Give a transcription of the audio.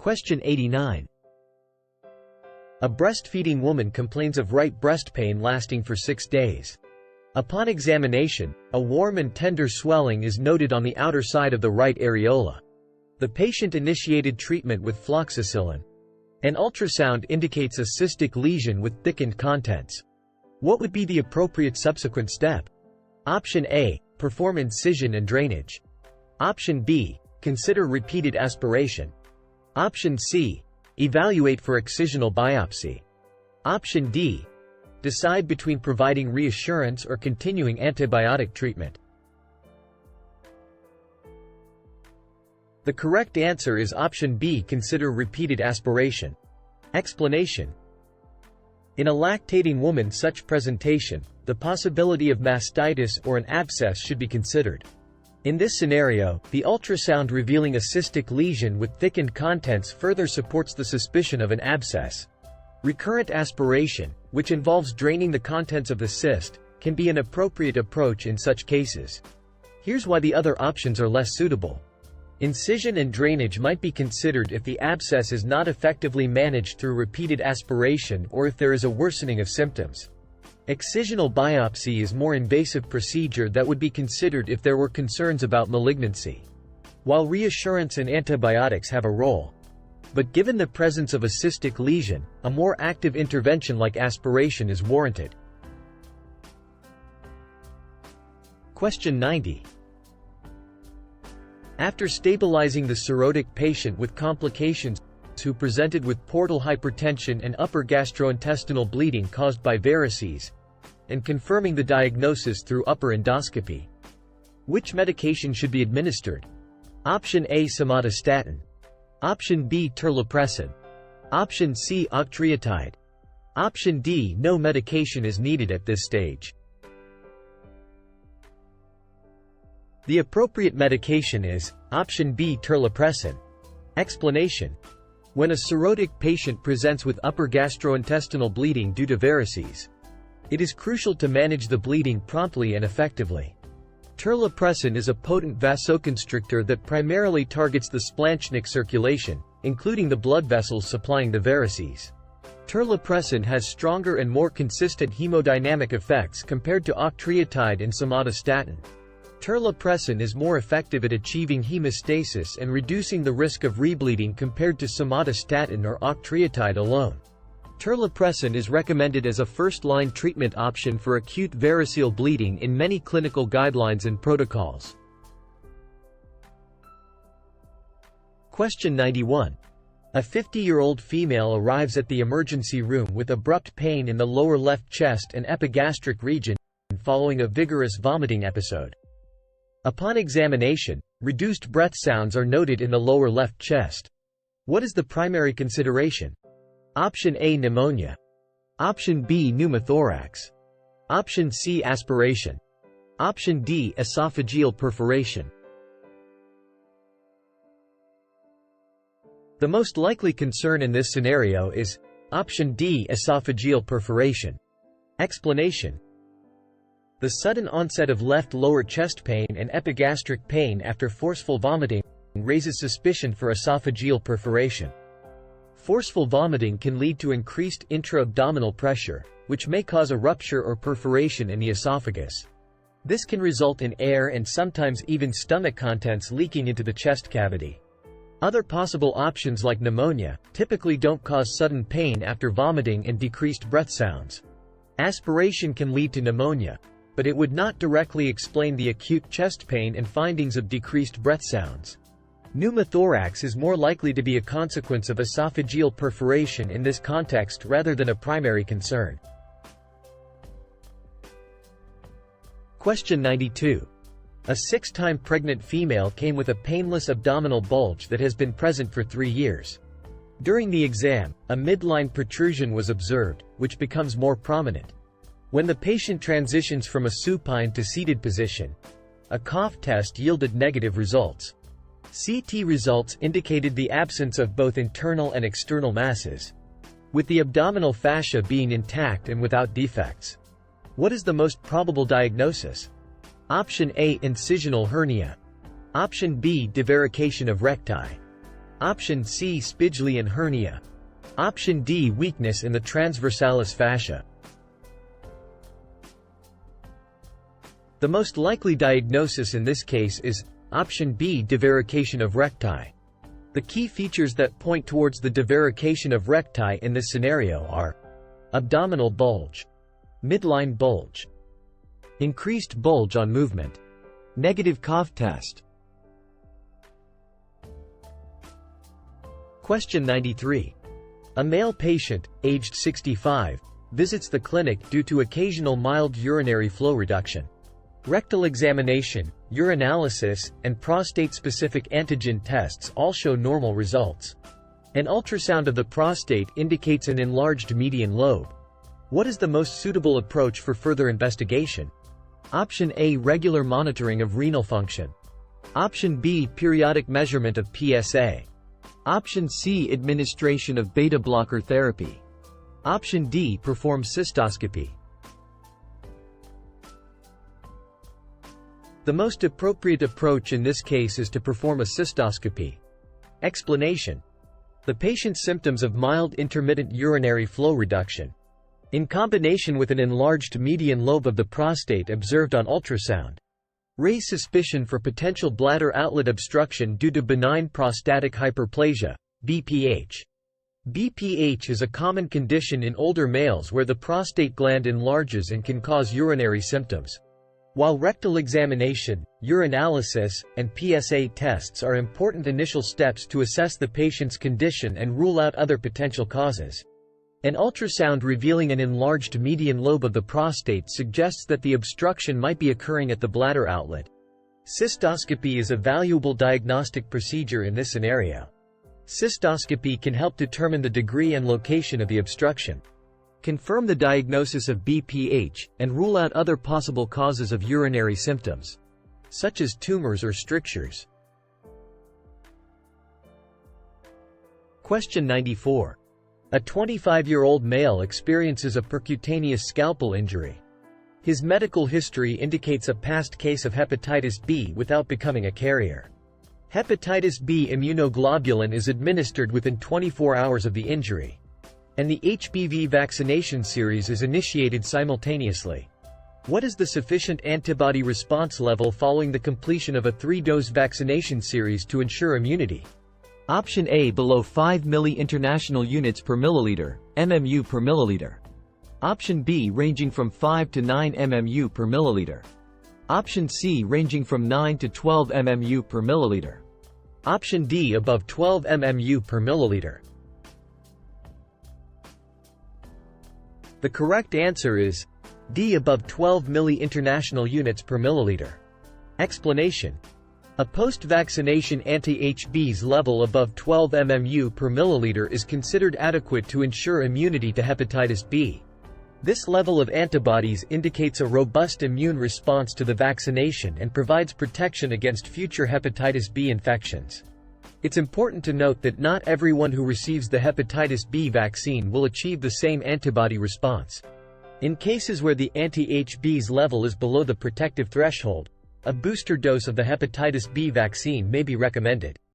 Question 89. A breastfeeding woman complains of right breast pain lasting for 6 days. Upon examination, a warm and tender swelling is noted on the outer side of the right areola. The patient initiated treatment with fluoxetine. An ultrasound indicates a cystic lesion with thickened contents. What would be the appropriate subsequent step? Option A. Perform incision and drainage. Option B. Consider repeated aspiration. Option C. Evaluate for excisional biopsy. Option D. Decide between providing reassurance or continuing antibiotic treatment. The correct answer is option B. Consider repeated aspiration. Explanation. In a lactating woman such presentation, the possibility of mastitis or an abscess should be considered. In this scenario, the ultrasound revealing a cystic lesion with thickened contents further supports the suspicion of an abscess. Recurrent aspiration, which involves draining the contents of the cyst, can be an appropriate approach in such cases. Here's why the other options are less suitable. Incision and drainage might be considered if the abscess is not effectively managed through repeated aspiration or if there is a worsening of symptoms. Excisional biopsy is a more invasive procedure that would be considered if there were concerns about malignancy. While reassurance and antibiotics have a role, but given the presence of a cystic lesion, a more active intervention like aspiration is warranted. Question 90. After stabilizing the cirrhotic patient with complications who presented with portal hypertension and upper gastrointestinal bleeding caused by varices, and confirming the diagnosis through upper endoscopy, which medication should be administered? Option A. somatostatin. Option B. terlipressin. Option C. octreotide. Option D. No medication is needed at this stage. The appropriate medication is option B. terlipressin. Explanation. When a cirrhotic patient presents with upper gastrointestinal bleeding due to varices, it is crucial to manage the bleeding promptly and effectively. Terlipressin is a potent vasoconstrictor that primarily targets the splanchnic circulation, including the blood vessels supplying the varices. Terlipressin has stronger and more consistent hemodynamic effects compared to octreotide and somatostatin. Terlipressin is more effective at achieving hemostasis and reducing the risk of rebleeding compared to somatostatin or octreotide alone. Terlipressin is recommended as a first-line treatment option for acute variceal bleeding in many clinical guidelines and protocols. Question 91. A 50-year-old female arrives at the emergency room with abrupt pain in the lower left chest and epigastric region following a vigorous vomiting episode. Upon examination, reduced breath sounds are noted in the lower left chest. What is the primary consideration? Option A. pneumonia. Option B. pneumothorax. Option C. aspiration. Option D. esophageal perforation. The most likely concern in this scenario is option D. esophageal perforation. Explanation. The sudden onset of left lower chest pain and epigastric pain after forceful vomiting raises suspicion for esophageal perforation. Forceful vomiting can lead to increased intra-abdominal pressure, which may cause a rupture or perforation in the esophagus. This can result in air and sometimes even stomach contents leaking into the chest cavity. Other possible options like pneumonia typically don't cause sudden pain after vomiting and decreased breath sounds. Aspiration can lead to pneumonia, but it would not directly explain the acute chest pain and findings of decreased breath sounds. Pneumothorax is more likely to be a consequence of esophageal perforation in this context rather than a primary concern. Question 92. A 6-time pregnant female came with a painless abdominal bulge that has been present for 3 years. During the exam, a midline protrusion was observed, which becomes more prominent. When the patient transitions from a supine to seated position, a cough test yielded negative results. CT results indicated the absence of both internal and external masses, with the abdominal fascia being intact and without defects. What is the most probable diagnosis? Option A. Incisional hernia. Option B. Divarication of recti. Option C, spigly and hernia. Option D, weakness in the transversalis fascia. The most likely diagnosis in this case is option B, divarication of recti. The key features that point towards the divarication of recti in this scenario are abdominal bulge, midline bulge, increased bulge on movement, negative cough test. Question 93. A male patient, aged 65, visits the clinic due to occasional mild urinary flow reduction. Rectal examination, urinalysis, and prostate-specific antigen tests all show normal results. An ultrasound of the prostate indicates an enlarged median lobe. What is the most suitable approach for further investigation? Option A, regular monitoring of renal function. Option B, periodic measurement of PSA. Option C, administration of beta blocker therapy. Option D, perform cystoscopy. The most appropriate approach in this case is to perform a cystoscopy. Explanation: the patient's symptoms of mild intermittent urinary flow reduction, in combination with an enlarged median lobe of the prostate observed on ultrasound, raise suspicion for potential bladder outlet obstruction due to benign prostatic hyperplasia, BPH. BPH is a common condition in older males where the prostate gland enlarges and can cause urinary symptoms. While rectal examination, urinalysis, and PSA tests are important initial steps to assess the patient's condition and rule out other potential causes, an ultrasound revealing an enlarged median lobe of the prostate suggests that the obstruction might be occurring at the bladder outlet. Cystoscopy is a valuable diagnostic procedure in this scenario. Cystoscopy can help determine the degree and location of the obstruction, confirm the diagnosis of BPH, and rule out other possible causes of urinary symptoms, such as tumors or strictures. Question 94. A 25-year-old male experiences a percutaneous scalpel injury. His medical history indicates a past case of hepatitis B without becoming a carrier. Hepatitis B immunoglobulin is administered within 24 hours of the injury, and the HBV vaccination series is initiated simultaneously. What is the sufficient antibody response level following the completion of a 3-dose vaccination series to ensure immunity? Option A, below 5 milli-international units per milliliter, MMU per milliliter. Option B, ranging from 5 to 9 MMU per milliliter. Option C, ranging from 9 to 12 MMU per milliliter. Option D, above 12 MMU per milliliter. The correct answer is D, above 12 milli-international units per milliliter. Explanation: a post-vaccination anti-HBs level above 12 MMU per milliliter is considered adequate to ensure immunity to hepatitis B. This level of antibodies indicates a robust immune response to the vaccination and provides protection against future hepatitis B infections. It's important to note that not everyone who receives the hepatitis B vaccine will achieve the same antibody response. In cases where the anti-HBs level is below the protective threshold, a booster dose of the hepatitis B vaccine may be recommended.